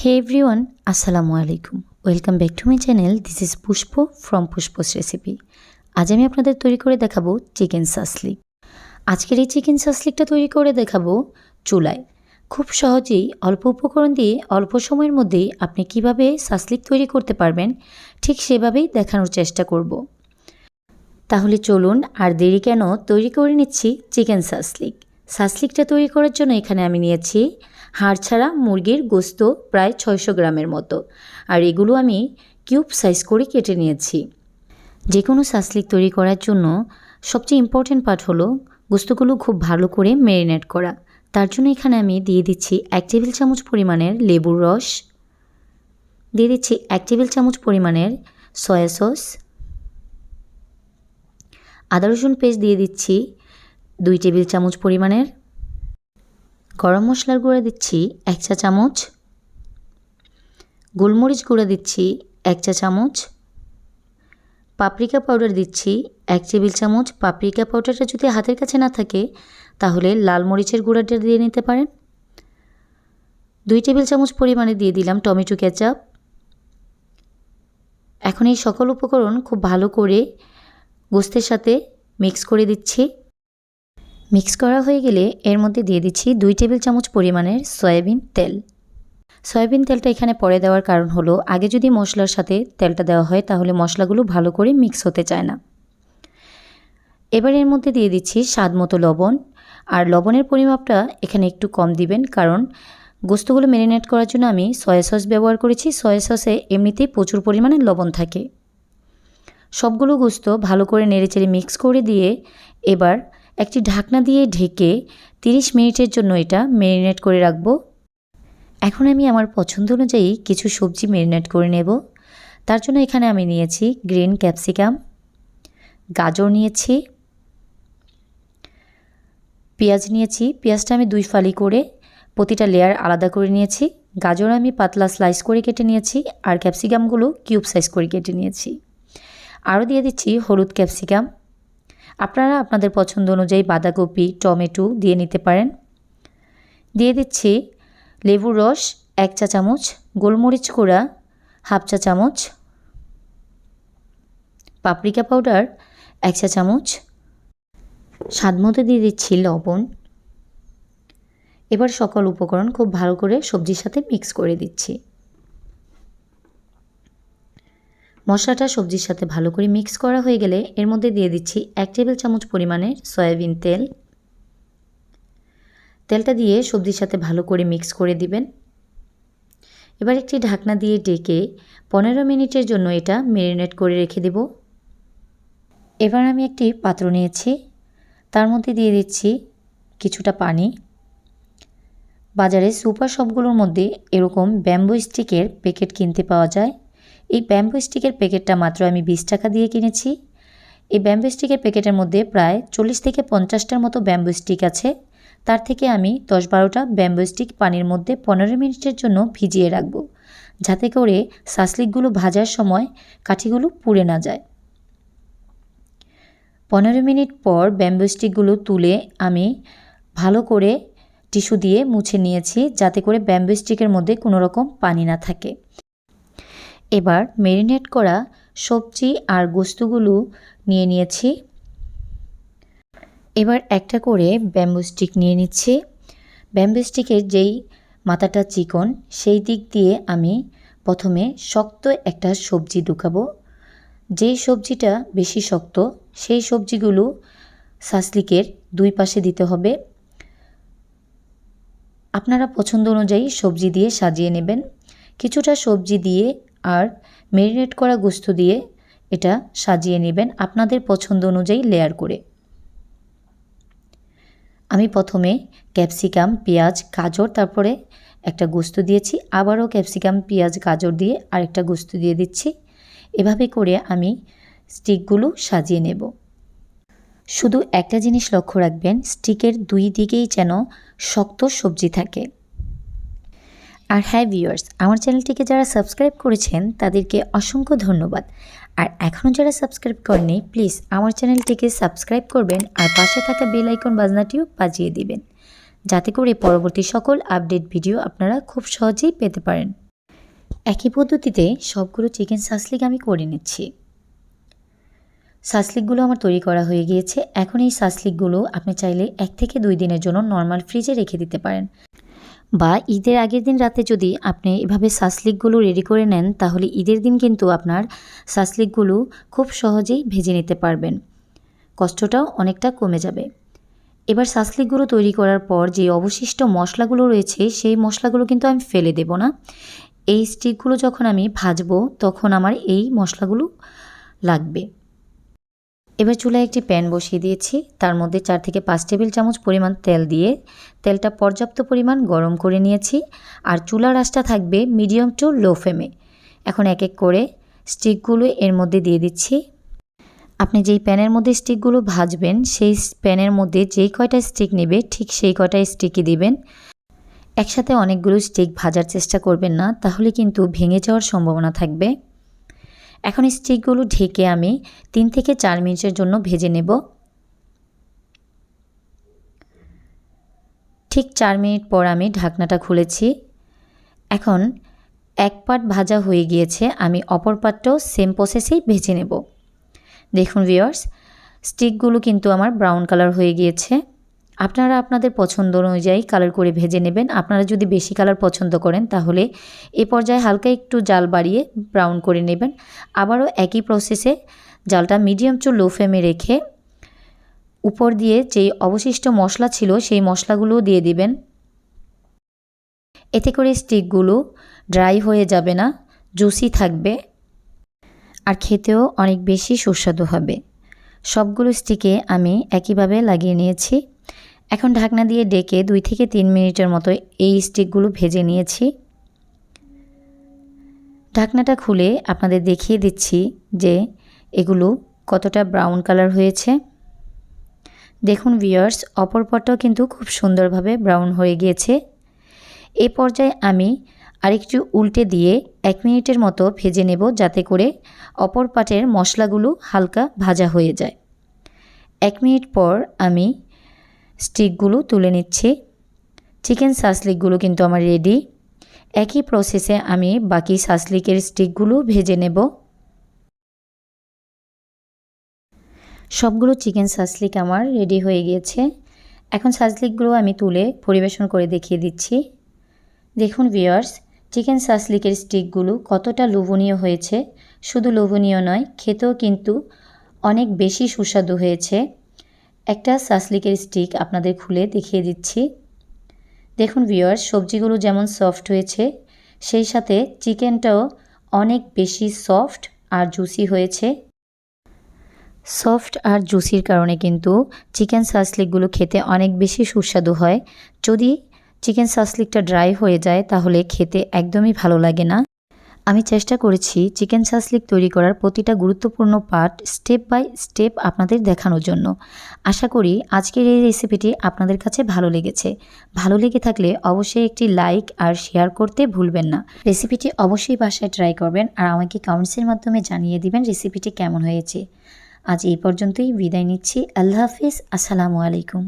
Hey everyone, Assalamu alaikum. Welcome back to my channel. This is Pushpo from Pushpo's Recipe. আজ আমি আপনাদের তৈরি করে দেখাবো চিকেন শাসলিক। আজকের এই চিকেন শাসলিকটা তৈরি করে দেখাবো চুলায়। খুব সহজেই অল্প উপকরণ দিয়ে অল্প সময়ের মধ্যেই আপনি কিভাবে শাসলিক তৈরি করতে পারবেন ঠিক সেভাবেই দেখানোর চেষ্টা করব। তাহলে চলুন আর দেরি কেন, তৈরি করে নিচ্ছি চিকেন শাসলিক। শাসলিকটা তৈরি করার জন্য এখানে আমি নিয়েছি হাড় ছাড়া মুরগির গোস্ত প্রায় 600 গ্রামের মতো, আর এগুলো আমি কিউব সাইজ করে কেটে নিয়েছি। যে কোনো শাসলিক তৈরি করার জন্য সবচেয়ে ইম্পর্টেন্ট পার্ট হলো গোস্তগুলো খুব ভালো করে ম্যারিনেট করা। তার জন্য এখানে আমি দিয়ে দিচ্ছি 1 টেবিল চামচ পরিমাণের লেবুর রস, দিয়ে দিচ্ছি 1 টেবিল চামচ পরিমাণের সয়া সস, আদা রসুন পেস্ট দিয়ে দিচ্ছি 2 টেবিল চামচ পরিমাণের, গরম মশলার গুঁড়া দিচ্ছি 1 চা চামচ, গোলমরিচ গুঁড়া দিচ্ছি 1 চা চামচ, পাপরিকা পাউডার দিচ্ছি 1 টেবিল চামচ। পাপরিকা পাউডারটা যদি হাতের কাছে না থাকে তাহলে লাল মরিচের গুঁড়াটা দিয়ে নিতে পারেন। 2 টেবিল চামচ পরিমাণে দিয়ে দিলাম টমেটো কেচাপ। এখন এই সকল উপকরণ খুব ভালো করে গোস্তের সাথে মিক্স করে দিচ্ছি। মিক্স করা হয়ে গেলে এর মধ্যে দিয়ে দিচ্ছি 2 টেবিল চামচ পরিমাণের সয়াবিন তেল। সয়াবিন তেলটা এখানে পরে দেওয়ার কারণ হলো আগে যদি মশলার সাথে তেলটা দেওয়া হয় তাহলে মশলাগুলো ভালো করে মিক্স হতে চায় না। এবার এর মধ্যে দিয়ে দিচ্ছি স্বাদ মতো লবণ, আর লবণের পরিমাপটা এখানে একটু কম দিবেন কারণ গোস্তগুলো ম্যারিনেট করার জন্য আমি সয়া সস ব্যবহার করেছি। সয়া সসে এমনিতেই প্রচুর পরিমাণে লবণ থাকে। সবগুলো গোস্ত ভালো করে নেড়েচেড়ে মিক্স করে দিয়ে এবার একটি ঢাকনা দিয়ে ঢেকে 30 মিনিটের জন্য এটা ম্যারিনেট করে রাখব। এখন আমি আমার পছন্দ অনুযায়ী কিছু সবজি ম্যারিনেট করে নেব। তার জন্য এখানে আমি নিয়েছি গ্রিন ক্যাপসিকাম, গাজর নিয়েছি, পেঁয়াজ নিয়েছি। পেঁয়াজটা আমি 2 ফালি করে প্রতিটা লেয়ার আলাদা করে নিয়েছি। গাজর আমি পাতলা স্লাইস করে কেটে নিয়েছি, আর ক্যাপসিকামগুলো কিউব সাইজ করে কেটে নিয়েছি। আরও দিয়ে দিচ্ছি হলুদ ক্যাপসিকাম। আপনারা আপনাদের পছন্দ অনুযায়ী বাঁধাকপি, টমেটো দিয়ে নিতে পারেন। দিয়ে দিচ্ছি লেবুর রস 1 চা চামচ, গোলমরিচ গুঁড়া 1/2 চা চামচ, পাপরিকা পাউডার 1 চা চামচ, স্বাদ মতো দিয়ে দিচ্ছি লবণ। এবার সকল উপকরণ খুব ভালো করে সবজির সাথে মিক্স করে দিচ্ছি। মশলাটা সবজির সাথে ভালো করে মিক্স করা হয়ে গেলে এর মধ্যে দিয়ে দিচ্ছি 1 টেবিল চামচ পরিমাণের সয়াবিন তেল। তেলটা দিয়ে সবজির সাথে ভালো করে মিক্স করে দিবেন। এবার একটি ঢাকনা দিয়ে ঢেকে 15 মিনিটের জন্য এটা ম্যারিনেট করে রেখে দেব। এবার আমি একটি পাত্র নিয়েছি, তার মধ্যে দিয়ে দিচ্ছি কিছুটা পানি। বাজারে সুপার শপগুলোর মধ্যে এরকম ব্যাম্বু স্টিকের প্যাকেট কিনতে পাওয়া যায়। এই ব্যাম্বু স্টিকের প্যাকেটটা মাত্র আমি 20 টাকা দিয়ে কিনেছি। এই ব্যাম্বু স্টিকের প্যাকেটের মধ্যে প্রায় 40 থেকে 50টার মতো ব্যাম্বু স্টিক আছে। তার থেকে আমি 10-12টা ব্যাম্বু স্টিক পানির মধ্যে 15 মিনিটের জন্য ভিজিয়ে রাখব, যাতে করে শাসলিকগুলো ভাজার সময় কাঠিগুলো পুড়ে না যায়। 15 মিনিট পর ব্যাম্বু স্টিকগুলো তুলে আমি ভালো করে টিস্যু দিয়ে মুছে নিয়েছি, যাতে করে ব্যাম্বু স্টিকের মধ্যে কোনো রকম পানি না থাকে। এবার ম্যারিনেট করা সবজি আর গোস্তগুলো নিয়ে নিয়েছি। এবার একটা করে ব্যাম্বু স্টিক নিয়ে নিচ্ছি। ব্যাম্বু স্টিকের যেই মাথাটা চিকন সেই দিক দিয়ে আমি প্রথমে শক্ত একটা সবজি ঢুকাবো। যেই সবজিটা বেশি শক্ত সেই সবজিগুলো শাসলিকের 2 পাশে দিতে হবে। আপনারা পছন্দ অনুযায়ী সবজি দিয়ে সাজিয়ে নেবেন। কিছুটা সবজি দিয়ে আর ম্যারিনেট করা গোস্ত দিয়ে এটা সাজিয়ে নেবেন আপনাদের পছন্দ অনুযায়ী লেয়ার করে। আমি প্রথমে ক্যাপসিকাম, পেঁয়াজ, গাজর, তারপরে একটা গোস্ত দিয়েছি। আবারও ক্যাপসিকাম, পেঁয়াজ, গাজর দিয়ে আরেকটা গোস্ত দিয়ে দিচ্ছি। এভাবে করে আমি স্টিকগুলো সাজিয়ে নেব। শুধু একটা জিনিস লক্ষ্য রাখবেন, স্টিকের 2 দিকেই যেন শক্ত সবজি থাকে। আর হ্যাঁ ভিউয়ার্স, আমার চ্যানেলটিকে যারা সাবস্ক্রাইব করেছেন তাদেরকে অসংখ্য ধন্যবাদ। আর এখনও যারা সাবস্ক্রাইব করেনি প্লিজ আমার চ্যানেলটিকে সাবস্ক্রাইব করবেন, আর পাশে থাকা বেল আইকন বাজনাটিও বাজিয়ে দিবেন, যাতে করে পরবর্তী সকল আপডেট ভিডিও আপনারা খুব সহজেই পেতে পারেন। একই পদ্ধতিতে সবগুলো চিকেন শাসলিক আমি করে নিচ্ছি। শাসলিকগুলো আমার তৈরি করা হয়ে গিয়েছে। এখন এই শাসলিকগুলো আপনি চাইলে 1 থেকে 2 দিনের জন্য নর্মাল ফ্রিজে রেখে দিতে পারেন, বা ঈদের আগের দিন রাতে যদি আপনি এভাবে শাসলিকগুলো রেডি করে নেন তাহলে ঈদের দিন কিন্তু আপনার শাসলিকগুলো খুব সহজেই ভেজে নিতে পারবেন, কষ্টটাও অনেকটা কমে যাবে। এবার শাসলিকগুলো তৈরি করার পর যে অবশিষ্ট মশলাগুলো রয়েছে সেই মশলাগুলো কিন্তু আমি ফেলে দেব না। এই স্টিকগুলো যখন আমি ভাজবো তখন আমার এই মশলাগুলো লাগবে। এবার চুলায় একটি প্যান বসিয়ে দিয়েছি, তার মধ্যে 4 থেকে 5 টেবিল চামচ পরিমাণ তেল দিয়ে তেলটা পর্যাপ্ত পরিমাণ গরম করে নিয়েছি, আর চুলার আঁচটা থাকবে মিডিয়াম টু লো ফ্লেমে। এখন এক এক করে স্টিকগুলো এর মধ্যে দিয়ে দিচ্ছি। আপনি যেই প্যানের মধ্যে স্টিকগুলো ভাজবেন সেই প্যানের মধ্যে যেই কয়টা স্টিক নেবে ঠিক সেই কয়টা স্টিকই দিবেন। একসাথে অনেকগুলো স্টিক ভাজার চেষ্টা করবেন না, তাহলে কিন্তু ভেঙে যাওয়ার সম্ভাবনা থাকবে। এখন স্টিকগুলো ঢেকে আমি 3 থেকে 4 মিনিটের জন্য ভেজে নেব। ঠিক 4 মিনিট পর আমি ঢাকনাটা খুলেছি। এখন এক পার্ট ভাজা হয়ে গিয়েছে, আমি অপর পার্টটাও সেম প্রসেসেই ভেজে নেব। দেখুন ভিউয়ার্স, স্টিকগুলো কিন্তু আমার ব্রাউন কালার হয়ে গিয়েছে। আপনারা আপনাদের পছন্দ অনুযায়ী কালার করে ভেজে নেবেন। আপনারা যদি বেশি কালার পছন্দ করেন তাহলে এই পর্যায়ে হালকা একটু জাল বাড়িয়ে ব্রাউন করে নেবেন। আবারও একই প্রসেসে জালটা মিডিয়াম টু লো ফ্লেমে রেখে উপর দিয়ে যেই অবশিষ্ট মশলা ছিল সেই মশলাগুলোও দিয়ে দিবেন। এতে করে স্টিকগুলো ড্রাই হয়ে যাবে না, জুসি থাকবে আর খেতেও অনেক বেশি সুস্বাদু হবে। সবগুলো স্টিকে আমি একইভাবে লাগিয়ে নিয়েছি। এখন ঢাকনা দিয়ে ডেকে 2 থেকে 3 মিনিটের মতো এই স্টিকগুলো ভেজে নিয়েছি। ঢাকনাটা খুলে আপনাদের দেখিয়ে দিচ্ছি যে এগুলো কতটা ব্রাউন কালার হয়েছে। দেখুন ভিউয়ার্স, অপর পাটটাও কিন্তু খুব সুন্দরভাবে ব্রাউন হয়ে গিয়েছে। এই পর্যায়ে আমি আরেকটু উল্টে দিয়ে 1 মিনিটের মতো ভেজে নেব, যাতে করে অপর পাটের মশলাগুলো হালকা ভাজা হয়ে যায়। 1 মিনিট পর আমি স্টিকগুলো তুলে নিচ্ছি। চিকেন শাসলিকগুলো কিন্তু আমার রেডি। একই প্রসেসে আমি বাকি শাসলিকের স্টিকগুলো ভেজে নেব। সবগুলো চিকেন শাসলিক আমার রেডি হয়ে গিয়েছে। এখন শাসলিকগুলো আমি তুলে পরিবেশন করে দেখিয়ে দিচ্ছি। দেখুন ভিউয়ার্স, চিকেন শাসলিকের স্টিকগুলো কতটা লোভনীয় হয়েছে। শুধু লোভনীয় নয়, খেতেও কিন্তু অনেক বেশি সুস্বাদু হয়েছে। একটা শাসলিকের স্টিক আপনাদের খুলে দেখিয়ে দিচ্ছি। দেখুন ভিউয়ার্স, সবজিগুলো যেমন সফট হয়েছে সেই সাথে চিকেনটাও অনেক বেশি সফট আর জুসি হয়েছে। সফট আর জুসির কারণে কিন্তু চিকেন শাসলিকগুলো খেতে অনেক বেশি সুস্বাদু হয়। যদি চিকেন শাসলিকটা ড্রাই হয়ে যায় তাহলে খেতে একদমই ভালো লাগে না। আমি চেষ্টা করেছি চিকেন শাসলিক তৈরি করার প্রতিটা গুরুত্বপূর্ণ পার্ট স্টেপ বাই স্টেপ আপনাদের দেখানোর জন্য। আশা করি আজকের এই রেসিপিটি আপনাদের কাছে ভালো লেগেছে। ভালো লেগে থাকলে অবশ্যই একটি লাইক আর শেয়ার করতে ভুলবেন না। রেসিপিটি অবশ্যই বাসায় ট্রাই করবেন আর আমাকে কমেন্টসের মাধ্যমে জানিয়ে দিবেন রেসিপিটি কেমন হয়েছে। আজ এই পর্যন্তই বিদায় নিচ্ছি। আল্লাহ হাফিজ। আসসালামু আলাইকুম।